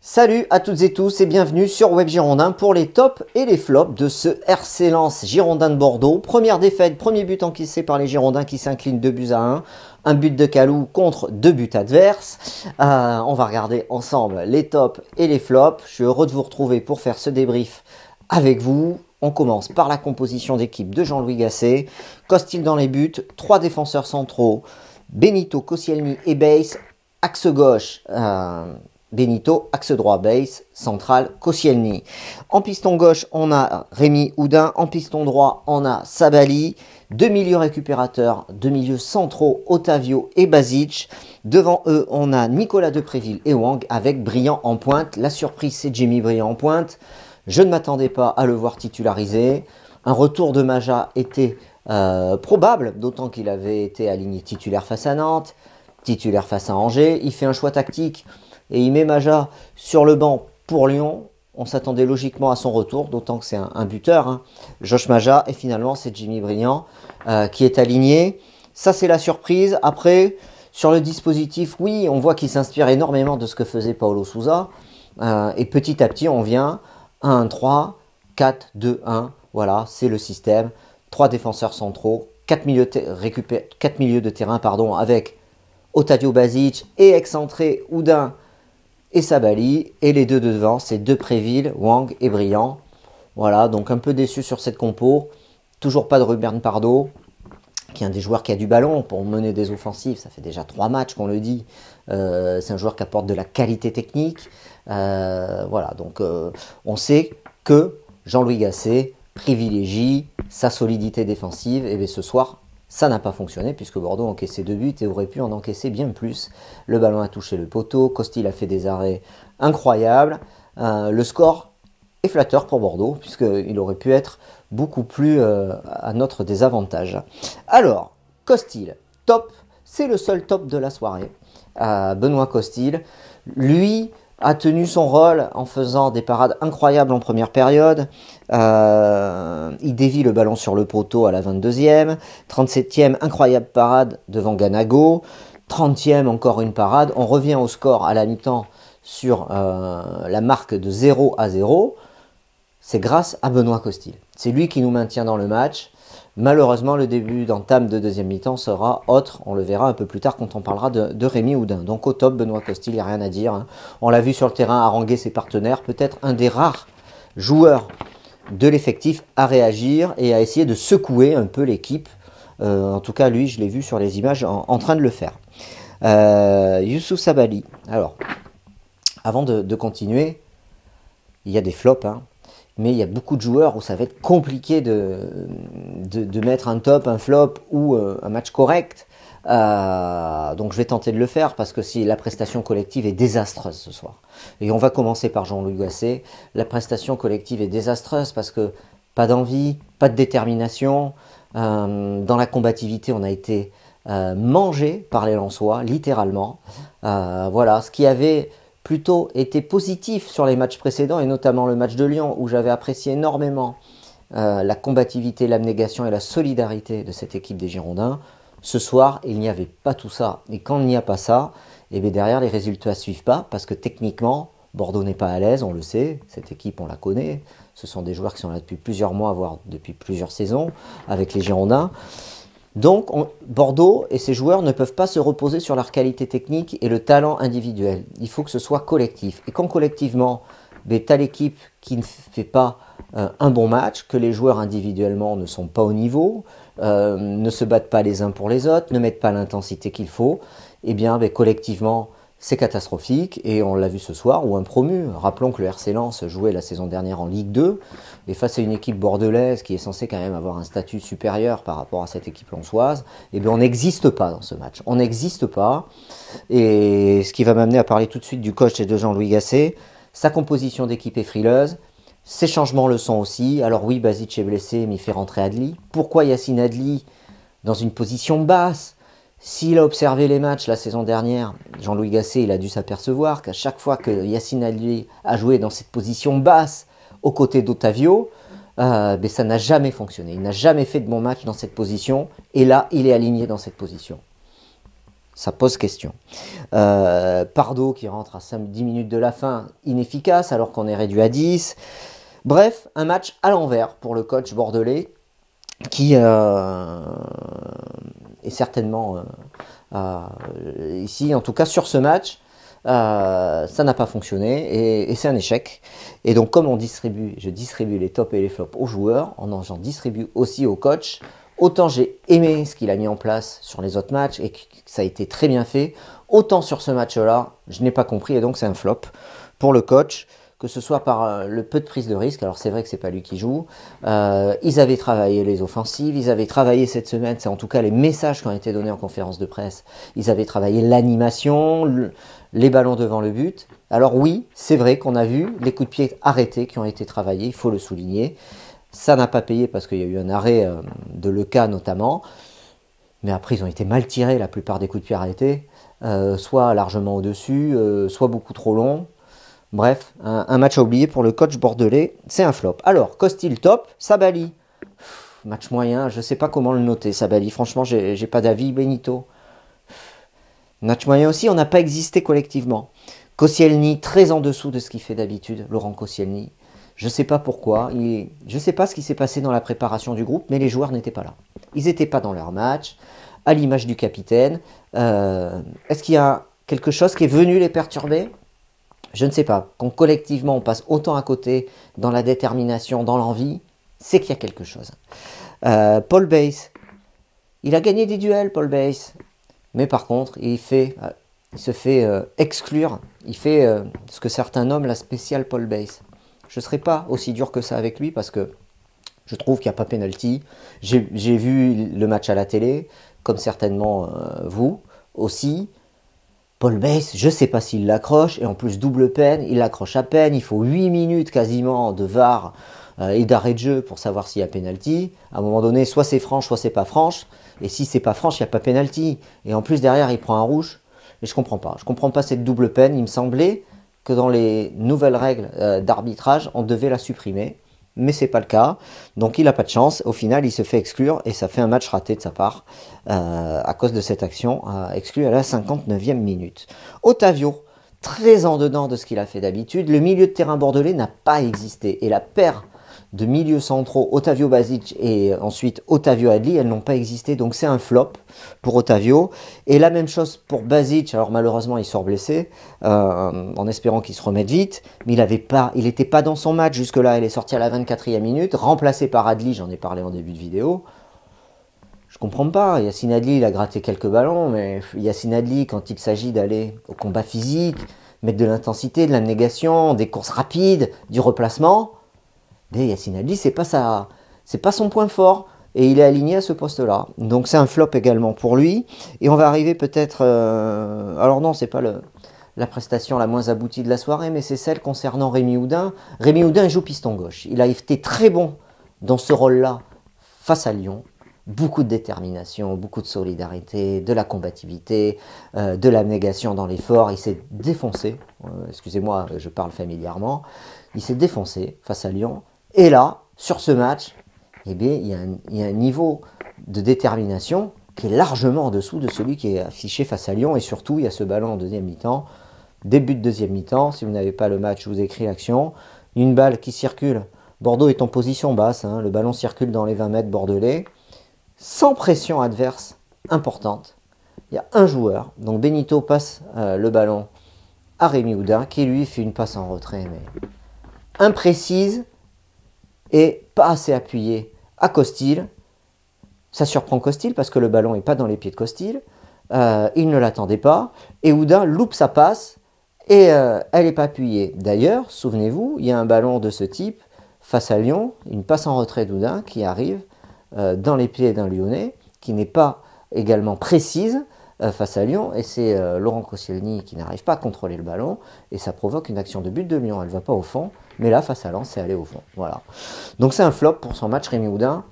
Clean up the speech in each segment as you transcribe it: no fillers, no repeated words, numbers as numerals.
Salut à toutes et tous et bienvenue sur Web Girondin pour les tops et les flops de ce RC Lens Girondin de Bordeaux. Première défaite, premier but encaissé par les Girondins qui s'inclinent 2 buts à 1. Un but de Kalou contre 2 buts adverses. On va regarder ensemble les tops et les flops. Je suis heureux de vous retrouver pour faire ce débrief avec vous. On commence par la composition d'équipe de Jean-Louis Gasset. Costil dans les buts, 3 défenseurs centraux, Benito, Koscielny et Base. Axe gauche, Benito, axe droit, Base, central, Koscielny. En piston gauche, on a Rémi Oudin. En piston droit, on a Sabali. 2 milieux récupérateurs, 2 milieux centraux, Otavio et Basic. Devant eux, on a Nicolas Depréville et Wang avec Briand en pointe. La surprise, c'est Jimmy Briand en pointe. Je ne m'attendais pas à le voir titularisé. Un retour de Maja était probable, d'autant qu'il avait été aligné titulaire face à Nantes, titulaire face à Angers. Il fait un choix tactique et il met Maja sur le banc pour Lyon. On s'attendait logiquement à son retour, d'autant que c'est un buteur, Josh Maja, et finalement c'est Jimmy Briand qui est aligné. Ça, c'est la surprise. Après, sur le dispositif, oui, on voit qu'il s'inspire énormément de ce que faisait Paulo Sousa. Et petit à petit, on vient 1-3, 4-2-1. Voilà, c'est le système. 3 défenseurs centraux, 4 milieux de terrain avec Otavio, Basic et excentré Oudin et Sabali. Et les deux de devant, c'est Depréville, Wang et Briand. Voilà, donc un peu déçu sur cette compo. Toujours pas de Ruben Pardo, qui est un des joueurs qui a du ballon pour mener des offensives. Ça fait déjà 3 matchs qu'on le dit. C'est un joueur qui apporte de la qualité technique. Voilà, donc on sait que Jean-Louis Gasset privilégie sa solidité défensive. Et bien ce soir, ça n'a pas fonctionné puisque Bordeaux a encaissé 2 buts et aurait pu en encaisser bien plus. Le ballon a touché le poteau, Costil a fait des arrêts incroyables. Le score est flatteur pour Bordeaux puisqu'il aurait pu être beaucoup plus à notre désavantage. Alors, Costil, top, c'est le seul top de la soirée. Benoît Costil, lui, a tenu son rôle en faisant des parades incroyables en première période. Il dévie le ballon sur le poteau à la 22e. 37e, incroyable parade devant Ganago. 30e, encore une parade. On revient au score à la mi-temps sur la marque de 0-0. C'est grâce à Benoît Costil. C'est lui qui nous maintient dans le match. Malheureusement, le début d'entame de deuxième mi-temps sera autre. On le verra un peu plus tard quand on parlera de Rémi Oudin. Donc au top, Benoît Costil, il n'y a rien à dire. On l'a vu sur le terrain haranguer ses partenaires. Peut-être un des rares joueurs de l'effectif à réagir et à essayer de secouer un peu l'équipe. En tout cas, lui, je l'ai vu sur les images en train de le faire. Youssouf Sabali. Alors, avant de continuer, il y a des flops, mais il y a beaucoup de joueurs où ça va être compliqué de mettre un top, un flop ou un match correct. Donc je vais tenter de le faire parce que si la prestation collective est désastreuse ce soir. Et on va commencer par Jean-Louis Gasset. La prestation collective est désastreuse parce que pas d'envie, pas de détermination. Dans la combativité, on a été mangé par les Lensois, littéralement. Voilà, ce qui avait plutôt été positif sur les matchs précédents et notamment le match de Lyon où j'avais apprécié énormément la combativité, l'abnégation et la solidarité de cette équipe des Girondins. Ce soir, il n'y avait pas tout ça. Et quand il n'y a pas ça, et bien derrière, les résultats ne suivent pas parce que techniquement, Bordeaux n'est pas à l'aise, on le sait. Cette équipe, on la connaît. Ce sont des joueurs qui sont là depuis plusieurs mois, voire depuis plusieurs saisons avec les Girondins. Donc, Bordeaux et ses joueurs ne peuvent pas se reposer sur leur qualité technique et le talent individuel. Il faut que ce soit collectif. Et quand collectivement, tu as l'équipe qui ne fait pas un bon match, que les joueurs individuellement ne sont pas au niveau, ne se battent pas les uns pour les autres, ne mettent pas l'intensité qu'il faut, eh bien collectivement, c'est catastrophique et on l'a vu ce soir où un promu, rappelons que le RC Lens jouait la saison dernière en Ligue 2 et face à une équipe bordelaise qui est censée quand même avoir un statut supérieur par rapport à cette équipe lensoise, eh bien on n'existe pas dans ce match, on n'existe pas. Et ce qui va m'amener à parler tout de suite du coach et de Jean-Louis Gasset. Sa composition d'équipe est frileuse, ses changements le sont aussi. Alors oui, Basic est blessé mais il fait rentrer Adli. Pourquoi Yacine Adli dans une position basse? S'il a observé les matchs la saison dernière, Jean-Louis Gasset, il a dû s'apercevoir qu'à chaque fois que Yacine Adli a joué dans cette position basse, aux côtés d'Otavio, ça n'a jamais fonctionné. Il n'a jamais fait de bon match dans cette position, et là, il est aligné dans cette position. Ça pose question. Pardo qui rentre à 10 minutes de la fin, inefficace alors qu'on est réduit à 10. Bref, un match à l'envers pour le coach bordelais qui est certainement ici, en tout cas sur ce match, ça n'a pas fonctionné et c'est un échec. Et donc comme je distribue les tops et les flops aux joueurs, j'en distribue aussi aux coachs. Autant j'ai aimé ce qu'il a mis en place sur les autres matchs et que ça a été très bien fait, autant sur ce match-là, je n'ai pas compris et donc c'est un flop pour le coach, que ce soit par le peu de prise de risque. Alors c'est vrai que c'est pas lui qui joue. Ils avaient travaillé les offensives, ils avaient travaillé cette semaine, c'est en tout cas les messages qui ont été donnés en conférence de presse. Ils avaient travaillé l'animation, les ballons devant le but. Alors oui, c'est vrai qu'on a vu les coups de pied arrêtés qui ont été travaillés, il faut le souligner. Ça n'a pas payé parce qu'il y a eu un arrêt de Lecas notamment. Mais après, ils ont été mal tirés, la plupart des coups de pied arrêtés. Soit largement au-dessus, soit beaucoup trop longs. Bref, un match à oublier pour le coach bordelais. C'est un flop. Alors, Costil top, Sabali. Match moyen, je ne sais pas comment le noter, Sabali. Franchement, j'ai pas d'avis. Benito. Match moyen aussi, on n'a pas existé collectivement. Koscielny, très en dessous de ce qu'il fait d'habitude, Laurent Koscielny. Je ne sais pas pourquoi, je ne sais pas ce qui s'est passé dans la préparation du groupe, mais les joueurs n'étaient pas là. Ils n'étaient pas dans leur match, à l'image du capitaine. Est-ce qu'il y a quelque chose qui est venu les perturber? Je ne sais pas. Quand collectivement on passe autant à côté dans la détermination, dans l'envie, c'est qu'il y a quelque chose. Paul Bass, il a gagné des duels, Paul Bass. Mais par contre, il se fait exclure. Il fait ce que certains nomment la spéciale Paul Bass. Je ne serai pas aussi dur que ça avec lui parce que je trouve qu'il n'y a pas pénalty. J'ai vu le match à la télé, comme certainement vous aussi. Paul Bass, je ne sais pas s'il l'accroche, et en plus double peine, il l'accroche à peine, il faut 8 minutes quasiment de VAR et d'arrêt de jeu pour savoir s'il y a pénalty. À un moment donné, soit c'est franche, soit c'est pas franche, et si c'est pas franche, il n'y a pas pénalty. Et en plus derrière, il prend un rouge, et je comprends pas cette double peine. Il me semblait que dans les nouvelles règles d'arbitrage, on devait la supprimer, mais c'est pas le cas, donc il n'a pas de chance. Au final, il se fait exclure, et ça fait un match raté de sa part, à cause de cette action, exclu à la 59e minute. Otavio, très en dedans de ce qu'il a fait d'habitude, le milieu de terrain bordelais n'a pas existé, et la paire de milieux centraux, Otavio Basic et ensuite Otavio Adli, elles n'ont pas existé, donc c'est un flop pour Otavio. Et la même chose pour Basic, alors malheureusement il sort blessé, en espérant qu'il se remette vite, mais il n'était pas dans son match jusque-là, il est sorti à la 24e minute, remplacé par Adli, j'en ai parlé en début de vidéo. Je comprends pas, Yacine Adli il a gratté quelques ballons, mais Yacine Adli quand il s'agit d'aller au combat physique, mettre de l'intensité, de l'abnégation, des courses rapides, du replacement, mais Yacine Adli, c'est pas son point fort, et il est aligné à ce poste-là. Donc c'est un flop également pour lui. Et on va arriver peut-être, alors non, c'est pas la prestation la moins aboutie de la soirée, mais c'est celle concernant Rémi Houdin. Rémi Houdin joue piston gauche. Il a été très bon dans ce rôle-là face à Lyon. Beaucoup de détermination, beaucoup de solidarité, de la combativité, de l'abnégation dans l'effort. Il s'est défoncé, excusez-moi, je parle familièrement, il s'est défoncé face à Lyon. Et là, sur ce match, eh bien, il y a un niveau de détermination qui est largement en dessous de celui qui est affiché face à Lyon. Et surtout, il y a ce ballon en deuxième mi-temps, début de deuxième mi-temps. Si vous n'avez pas le match, je vous écris l'action. Une balle qui circule. Bordeaux est en position basse. Le ballon circule dans les 20 mètres bordelais. Sans pression adverse importante. Il y a un joueur. Donc Benito passe le ballon à Rémi Houdin qui lui fait une passe en retrait, mais imprécise et pas assez appuyée à Costil. Ça surprend Costil parce que le ballon n'est pas dans les pieds de Costil. Il ne l'attendait pas. Et Houdin loupe sa passe et elle n'est pas appuyée. D'ailleurs, souvenez-vous, il y a un ballon de ce type face à Lyon, une passe en retrait d'Houdin qui arrive dans les pieds d'un Lyonnais, qui n'est pas également précise face à Lyon, et c'est Laurent Koscielny qui n'arrive pas à contrôler le ballon, et ça provoque une action de but de Lyon. Elle ne va pas au fond, mais là, face à Lens, c'est allé au fond. Voilà. Donc c'est un flop pour son match, Rémi Houdin.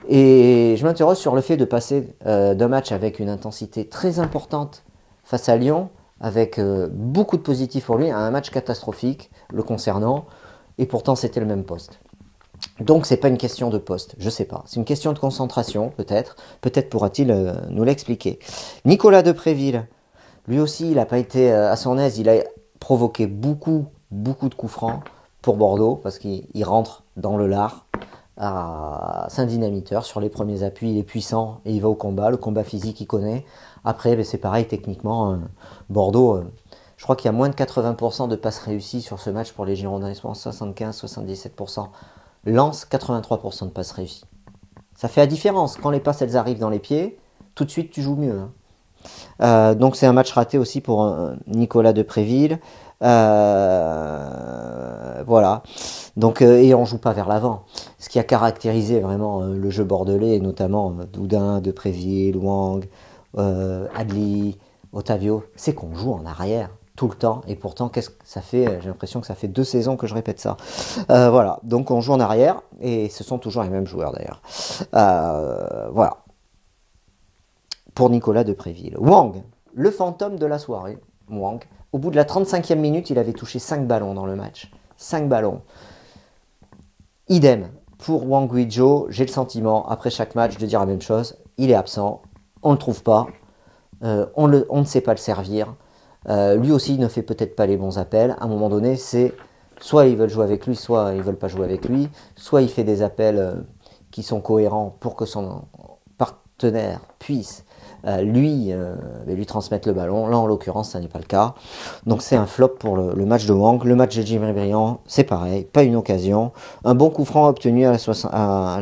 Et je m'interroge sur le fait de passer d'un match avec une intensité très importante face à Lyon, avec beaucoup de positifs pour lui, à un match catastrophique le concernant, et pourtant c'était le même poste. Donc c'est pas une question de poste, je sais pas. C'est une question de concentration, peut-être. Peut-être pourra-t-il nous l'expliquer. Nicolas Depréville, lui aussi, il n'a pas été à son aise. Il a provoqué beaucoup de coups francs pour Bordeaux, parce qu'il rentre dans le lard. C'est un dynamiteur. Sur les premiers appuis, il est puissant et il va au combat. Le combat physique, il connaît. Après, c'est pareil, techniquement, Bordeaux, je crois qu'il y a moins de 80% de passes réussies sur ce match pour les Girondins. Ils sont 75-77%. Lance 83% de passes réussies. Ça fait la différence. Quand les passes elles arrivent dans les pieds, tout de suite tu joues mieux. Donc c'est un match raté aussi pour Nicolas Depréville. Voilà. Donc et on joue pas vers l'avant. Ce qui a caractérisé vraiment le jeu bordelais, et notamment Doudin, Depréville, Wang, Adli, Otavio, c'est qu'on joue en arrière tout le temps, et pourtant qu'est-ce que ça fait? J'ai l'impression que ça fait 2 saisons que je répète ça. Voilà, donc on joue en arrière, et ce sont toujours les mêmes joueurs d'ailleurs. Voilà. Pour Nicolas Depréville. Wang, le fantôme de la soirée. Wang, au bout de la 35e minute, il avait touché 5 ballons dans le match. 5 ballons. Idem pour Wang Guizhou, j'ai le sentiment, après chaque match, de dire la même chose. Il est absent, on ne le trouve pas, on ne sait pas le servir. Lui aussi, il ne fait peut-être pas les bons appels. À un moment donné, c'est soit ils veulent jouer avec lui, soit ils ne veulent pas jouer avec lui. Soit il fait des appels qui sont cohérents pour que son partenaire puisse lui transmettre le ballon. Là, en l'occurrence, ça n'est pas le cas. Donc, c'est un flop pour le match de Wang. Le match de Jimmy Briand, c'est pareil. Pas une occasion. Un bon coup franc obtenu à la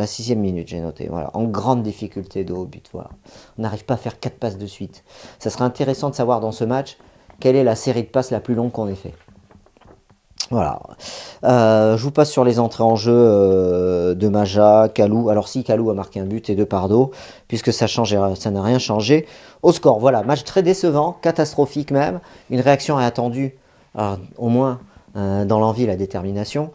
6e minute, j'ai noté. Voilà, en grande difficulté de haut but. Voilà. On n'arrive pas à faire 4 passes de suite. Ça serait intéressant de savoir dans ce match quelle est la série de passes la plus longue qu'on ait fait. Voilà. Je vous passe sur les entrées en jeu de Maja, Kalou. Alors si Kalou a marqué un but et 2 Pardo, puisque ça n'a rien changé au score. Voilà, match très décevant, catastrophique même. Une réaction est attendue, au moins dans l'envie et la détermination,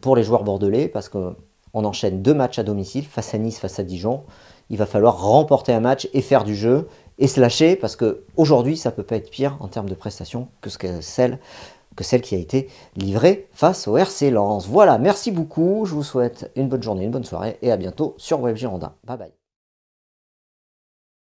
pour les joueurs bordelais, parce qu'on enchaîne 2 matchs à domicile, face à Nice, face à Dijon. Il va falloir remporter un match et faire du jeu, et se lâcher, parce qu'aujourd'hui, ça ne peut pas être pire en termes de prestations que celle qui a été livrée face au RC Lens. Voilà, merci beaucoup, je vous souhaite une bonne journée, une bonne soirée, et à bientôt sur Web Girondin. Bye bye.